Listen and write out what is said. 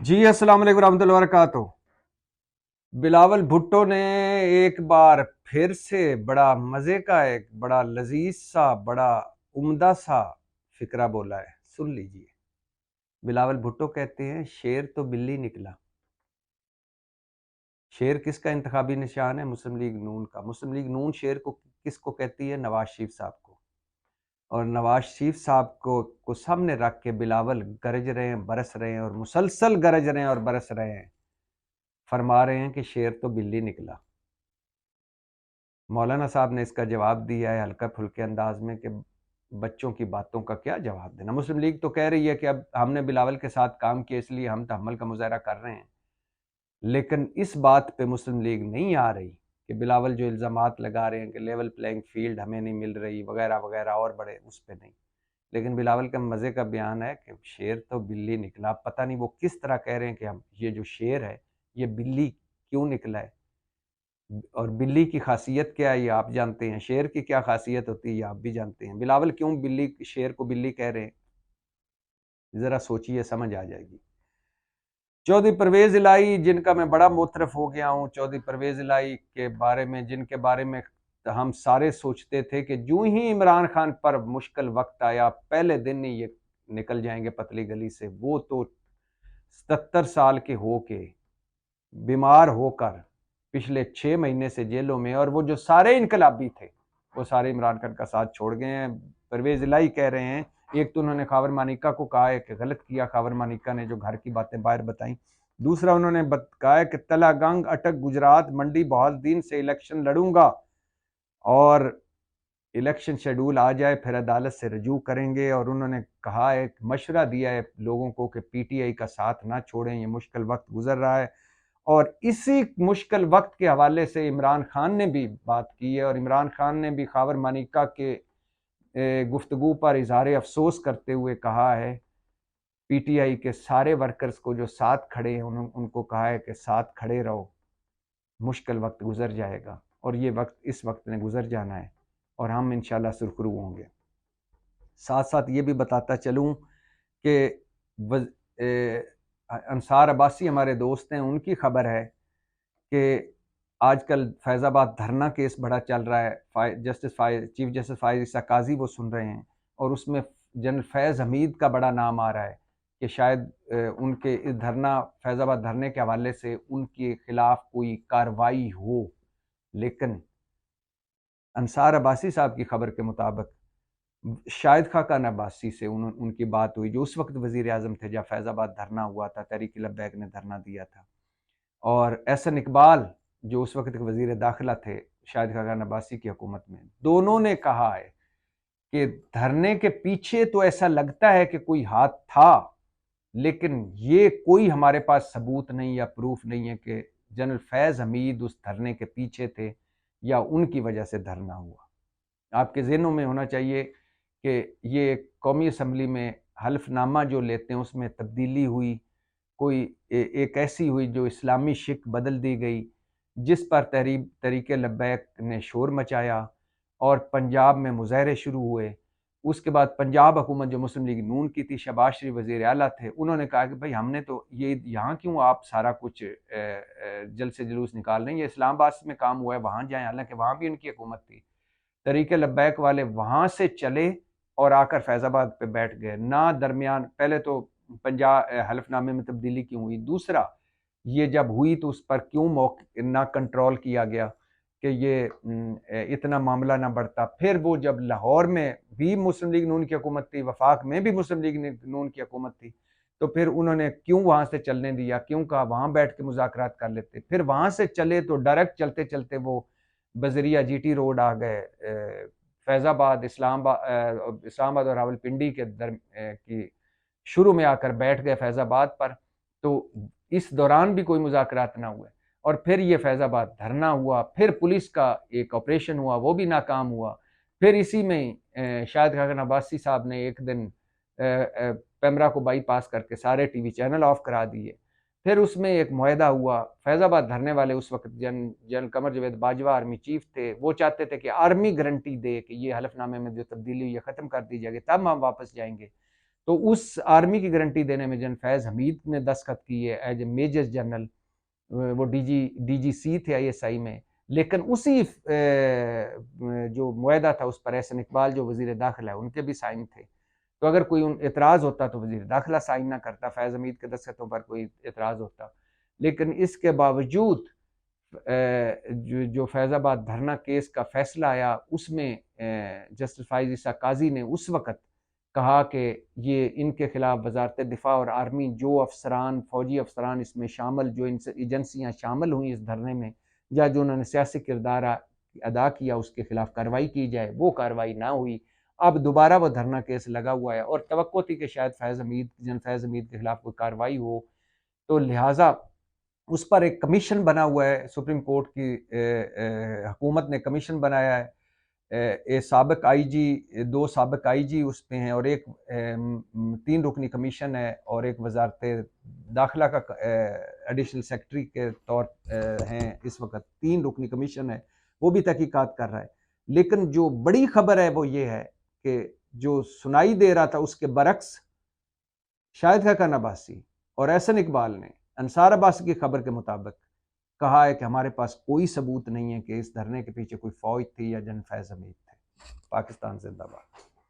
जी अस्सलाम वालेकुम रहमतुल्लाहि व बरकातुहू। बिलावल भुट्टो ने एक बार फिर से बड़ा मजे का एक बड़ा लजीज सा बड़ा उम्दा सा फिक्रा बोला है, सुन लीजिए। बिलावल भुट्टो कहते हैं शेर तो बिल्ली निकला। शेर किसका इंतखाबी निशान है? मुस्लिम लीग नून का। मुस्लिम लीग नून शेर को किसको कहती है? नवाज शरीफ साहब को। और नवाज शरीफ साहब को सामने रख के बिलावल गरज रहे हैं, बरस रहे हैं और मुसलसल गरज रहे हैं और बरस रहे हैं, फरमा रहे हैं कि शेर तो बिल्ली निकला। मौलाना साहब ने इसका जवाब दिया है हल्का फुल्के अंदाज में कि बच्चों की बातों का क्या जवाब देना। मुस्लिम लीग तो कह रही है कि अब हमने बिलावल के साथ काम किया इसलिए हम तहम्मुल का मुजाहरा कर रहे हैं, लेकिन इस बात पे मुस्लिम लीग नहीं आ रही कि बिलावल जो इल्ज़ामात लगा रहे हैं कि लेवल प्लेइंग फील्ड हमें नहीं मिल रही वगैरह वगैरह और बड़े उस पर नहीं। लेकिन बिलावल का मज़े का बयान है कि शेर तो बिल्ली निकला। पता नहीं वो किस तरह कह रहे हैं कि हम ये जो शेर है ये बिल्ली क्यों निकला है, और बिल्ली की खासियत क्या है ये आप जानते हैं, शेर की क्या खासियत होती है ये आप भी जानते हैं। बिलावल क्यों बिल्ली शेर को बिल्ली कह रहे हैं, ज़रा सोचिए, समझ आ जाएगी। चौधरी परवेज़ इलाही, जिनका मैं बड़ा मुतरफ हो गया हूँ, चौधरी परवेज़ इलाही के बारे में, जिनके बारे में हम सारे सोचते थे कि यूं ही इमरान खान पर मुश्किल वक्त आया पहले दिन ही ये निकल जाएंगे पतली गली से। वो तो 77 साल के होके बीमार होकर पिछले 6 महीने से जेलों में, और वो जो सारे इनकलाबी थे वो सारे इमरान खान का साथ छोड़ गए हैं। परवेज इलाही कह रहे हैं, एक तो उन्होंने खावर मानिका को कहा है कि गलत किया खावर मानिका ने जो घर की बातें बाहर बताई। दूसरा उन्होंने कहा है कि तलागंग अटक गुजरात मंडी बहुत दिन से इलेक्शन लड़ूंगा और इलेक्शन शेड्यूल आ जाए फिर अदालत से रजू करेंगे। और उन्होंने कहा है, मशवरा दिया है लोगों को कि पीटीआई का साथ ना छोड़ें, ये मुश्किल वक्त गुजर रहा है। और इसी मुश्किल वक्त के हवाले से इमरान खान ने भी बात की है, और इमरान खान ने भी खावर मानिका के गुफ्तगू पर इजहार अफसोस करते हुए कहा है पीटीआई के सारे वर्कर्स को जो साथ खड़े हैं उनको कहा है कि साथ खड़े रहो, मुश्किल वक्त गुजर जाएगा और ये वक्त इस वक्त ने गुजर जाना है और हम इंशाल्लाह सुरखरू होंगे। साथ साथ ये भी बताता चलूँ कि अंसार अब्बासी हमारे दोस्त हैं, उनकी खबर है कि आजकल फैज़ाबाद धरना केस बड़ा चल रहा है। चीफ जस्टिस फायज़ ईसा काजी वो सुन रहे हैं और उसमें जनरल फैज़ हमीद का बड़ा नाम आ रहा है कि शायद उनके इस धरना फैज़ाबाद धरने के हवाले से उनके खिलाफ कोई कार्रवाई हो। लेकिन अंसार अब्बासी साहब की खबर के मुताबिक शाहिद खाकान अब्बासी से उनकी बात हुई जो उस वक्त वज़ीर आज़म थे जब फैज़ाबाद धरना हुआ था, तहरीक लब्बैक ने धरना दिया था, और एहसन इकबाल जो उस वक्त के वज़ीर दाखिला थे शाहिद खाकान अब्बासी की हुकूमत में, दोनों ने कहा है कि धरने के पीछे तो ऐसा लगता है कि कोई हाथ था, लेकिन ये कोई हमारे पास सबूत नहीं या प्रूफ नहीं है कि जनरल फैज़ हमीद उस धरने के पीछे थे या उनकी वजह से धरना हुआ। आपके ज़हनों में होना चाहिए कि ये कौमी असम्बली में हल्फनामा जो लेते हैं उसमें तब्दीली हुई, कोई एक ऐसी हुई जो इस्लामी शिक बदल दी गई, जिस पर तहरीक लब्बैक ने शोर मचाया और पंजाब में मुजाहरे शुरू हुए। उसके बाद पंजाब हुकूमत जो मुस्लिम लीग नून की थी, शहबाज शरीफ वज़ीर आला थे, उन्होंने कहा कि भाई हमने तो ये यहाँ क्यों आप सारा कुछ जल्द से जुलूस निकाल रहे हैं, ये इस्लामाबाद में काम हुआ है, वहाँ जाएँ। हालांकि वहाँ भी उनकी हुकूमत थी। तहरीक लब्बैक वाले वहाँ से चले और आकर फैज़ाबाद पे बैठ गए ना। दरमियान पहले तो पंजाब हलफनामे में तब्दीली क्यों हुई, दूसरा ये जब हुई तो उस पर क्यों ना कंट्रोल किया गया कि ये इतना मामला ना बढ़ता। फिर वो जब लाहौर में भी मुस्लिम लीग नून की हुकूमत थी, वफाक में भी मुस्लिम लीग नून की हुकूमत थी, तो फिर उन्होंने क्यों वहाँ से चलने दिया, क्यों कहा वहाँ बैठ के मुज़ाकरात कर लेते। फिर वहाँ से चले तो डायरेक्ट चलते चलते वो बजरिया जीटी रोड आ गए, फैज़ाबाद इस्लामाबाद और रावलपिंडी के की शुरू में आकर बैठ गए फैज़ाबाद पर। तो इस दौरान भी कोई मुज़ाकरात ना हुए और फिर ये फैज़ाबाद धरना हुआ, फिर पुलिस का एक ऑपरेशन हुआ, वो भी नाकाम हुआ। फिर इसी में शाहिद खाकन अब्बासी साहब ने एक दिन पैमरा को बाईपास करके सारे टीवी चैनल ऑफ करा दिए। फिर उसमें एक मुआहदा हुआ, फैज़ाबाद धरने वाले उस वक्त general Qamar Javed Bajwa army chief थे, वो चाहते थे कि आर्मी गारंटी दे कि ये हलफनामे में जो तब्दीली हुई है ख़त्म कर दी जाएगी तब हम वापस जाएंगे। तो उस आर्मी की गारंटी देने में जनरल फैज़ हमीद ने दस्तखत की है एज ए मेजर जनरल, वो डीजीसी थे आईएसआई में। लेकिन उसी जो मुआहदा था उस पर एहसन इकबाल जो वजीर दाखिला है उनके भी साइन थे। तो अगर कोई एतराज़ होता तो वजीर दाखिला साइन ना करता, फैज़ हमीद के दस्तखतों पर कोई एतराज़ होता। लेकिन इसके बावजूद जो फैज़ाबाद धरना केस का फैसला आया उसमें जस्टिस फाइज़ ईसा काजी ने उस वक़्त कहा कि ये इनके खिलाफ वजारत दिफा और आर्मी जो अफसरान, फौजी अफसरान इसमें शामिल, जो इन एजेंसियाँ शामिल हुई इस धरने में या जो उन्होंने सियासी किरदार अदा किया उसके खिलाफ कार्रवाई की जाए, वो कार्रवाई ना हुई। अब दोबारा वो धरना केस लगा हुआ है और तवक्को थी कि शायद जनरल फैज़ हमीद के खिलाफ कोई कार्रवाई हो, तो लिहाजा उस पर एक कमीशन बना हुआ है। सुप्रीम कोर्ट की हुकूमत ने कमीशन बनाया है। साबिक आईजी, 2 साबिक आईजी उस पे हैं और एक 3 रुकनी कमीशन है और एक वजारत दाखिला का एडिशनल सेक्रेटरी के तौर हैं इस वक्त। 3 रुकनी कमीशन है, वो भी तहकीकात कर रहा है। लेकिन जो बड़ी खबर है वो ये है कि जो सुनाई दे रहा था उसके बरक्स शाहिद खान अब्बासी और एहसन इकबाल ने अंसार अब्बासी की खबर के मुताबिक कहा है कि हमारे पास कोई सबूत नहीं है कि इस धरने के पीछे कोई फौज थी या जनरल फैज़ हमीद थे। पाकिस्तान जिंदाबाद।